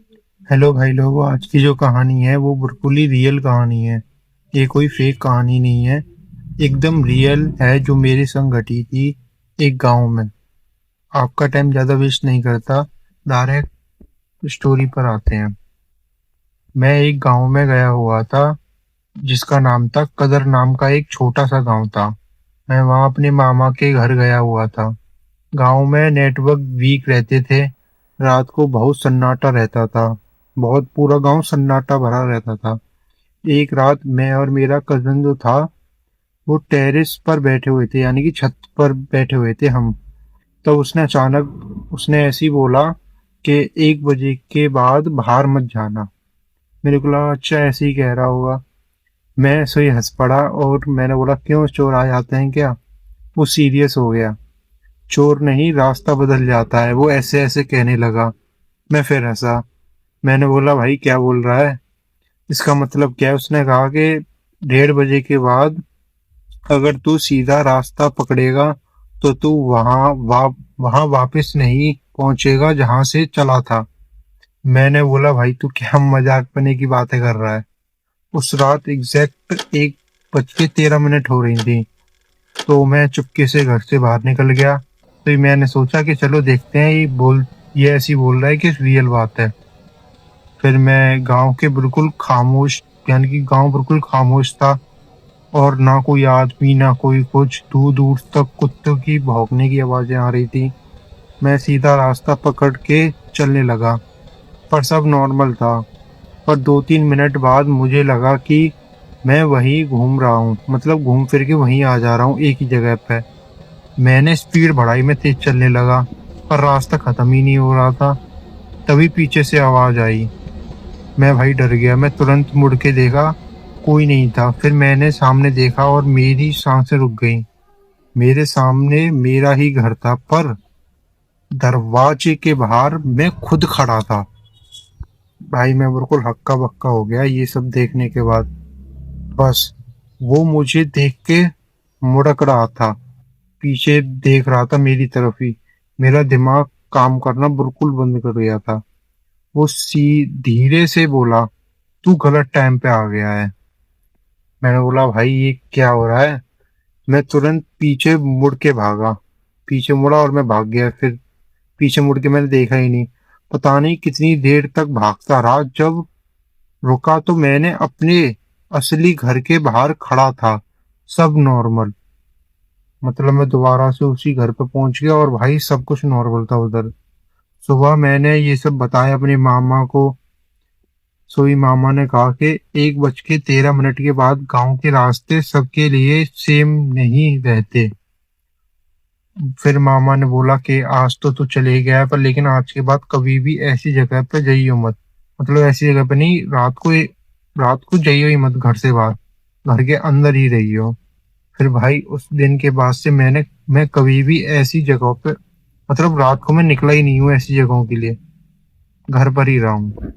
Hello भाई लोगों, आज की जो कहानी है वो बिल्कुल ही रियल कहानी है। ये कोई फेक कहानी नहीं है। एकदम रियल है जो मेरे संग घटी थी एक गांव में। आपका टाइम ज़्यादा वेस्ट नहीं करता, डायरेक्ट स्टोरी पर आते हैं। मैं एक गांव में गया हुआ था जिसका नाम था कदर, नाम का एक छोटा सा गांव था। मैं वहाँ अपने मामा के घर गया हुआ था। गांव में नेटवर्क वीक रहते थे। रात को बहुत सन्नाटा रहता था। बहुत पूरा गांव सन्नाटा भरा रहता था। एक रात मैं और मेरा कज़न जो था वो टेरेस पर बैठे हुए थे, यानी कि छत पर बैठे हुए थे हम। तो उसने अचानक उसने ऐसे ही बोला कि 1 बजे के बाद बाहर मत जाना। मेरे को लगा अच्छा ऐसे ही कह रहा होगा। मैं ऐसे ही हंस पड़ा और मैंने बोला क्यों, चोर आ जाते हैं क्या? वो सीरियस हो गया। चोर नहीं, रास्ता बदल जाता है, वो ऐसे ऐसे कहने लगा। मैं फिर हंसा। मैंने बोला भाई क्या बोल रहा है, इसका मतलब क्या है? उसने कहा कि 1:30 बजे के बाद अगर तू सीधा रास्ता पकड़ेगा तो तू वहां वापस नहीं पहुंचेगा जहां से चला था। मैंने बोला भाई तू क्या मजाक पने की बातें कर रहा है? उस रात एग्जैक्ट 1:13 हो रही थी। तो मैं चुपके से घर से बाहर निकल गया। तो मैंने सोचा कि चलो देखते हैं ये ऐसी बोल रहा है कि रियल बात है। फिर मैं गांव के बिल्कुल खामोश, यानी कि गांव बिल्कुल खामोश था। और ना कोई आदमी ना कोई कुछ, दूर दूर तक कुत्तों की भौंकने की आवाजें आ रही थी। मैं सीधा रास्ता पकड़ के चलने लगा, पर सब नॉर्मल था। पर 2-3 मिनट बाद मुझे लगा कि मैं वहीं घूम रहा हूँ, मतलब घूम फिर के वहीं आ जा रहा हूँ एक ही जगह पे। मैंने स्पीड बढ़ाई, मैं तेज चलने लगा, पर रास्ता खत्म ही नहीं हो रहा था। तभी पीछे से आवाज आई। मैं भाई डर गया। मैं तुरंत मुड़ के देखा, कोई नहीं था। फिर मैंने सामने देखा और मेरी सांसें रुक गईं। मेरे सामने मेरा ही घर था, पर दरवाजे के बाहर मैं खुद खड़ा था। भाई मैं बिल्कुल हक्का बक्का हो गया ये सब देखने के बाद। बस वो मुझे देख के मुड़क रहा था, पीछे देख रहा था मेरी तरफ ही। मेरा दिमाग काम करना बिल्कुल बंद कर गया था। वो सी धीरे से बोला, तू गलत टाइम पे आ गया है। मैंने बोला भाई ये क्या हो रहा है? मैं तुरंत पीछे मुड़ के भागा। पीछे मुड़ा और मैं भाग गया। फिर पीछे मुड़ के मैंने देखा ही नहीं। पता नहीं कितनी देर तक भागता रहा। जब रुका तो मैंने अपने असली घर के बाहर खड़ा था, सब नॉर्मल। मतलब मैं दोबारा से उसी घर पे पहुंच गया और भाई सब कुछ नॉर्मल था उधर। सुबह मैंने ये सब बताया अपने मामा को। सोई मामा ने कहा कि 1:13 के बाद गांव के रास्ते सबके लिए सेम नहीं रहते। फिर मामा ने बोला कि आज तो तू चले गया है, पर लेकिन आज के बाद कभी भी ऐसी जगह पे जाइयो मत। मतलब ऐसी जगह पे नहीं, रात को जाइयो ही मत घर से बाहर। घर के अंदर ही रहियो। फिर भाई उस दिन के बाद से मैं कभी भी ऐसी जगहों पे, मतलब रात को मैं निकला ही नहीं हूँ ऐसी जगहों के लिए। घर पर ही रहा हूँ।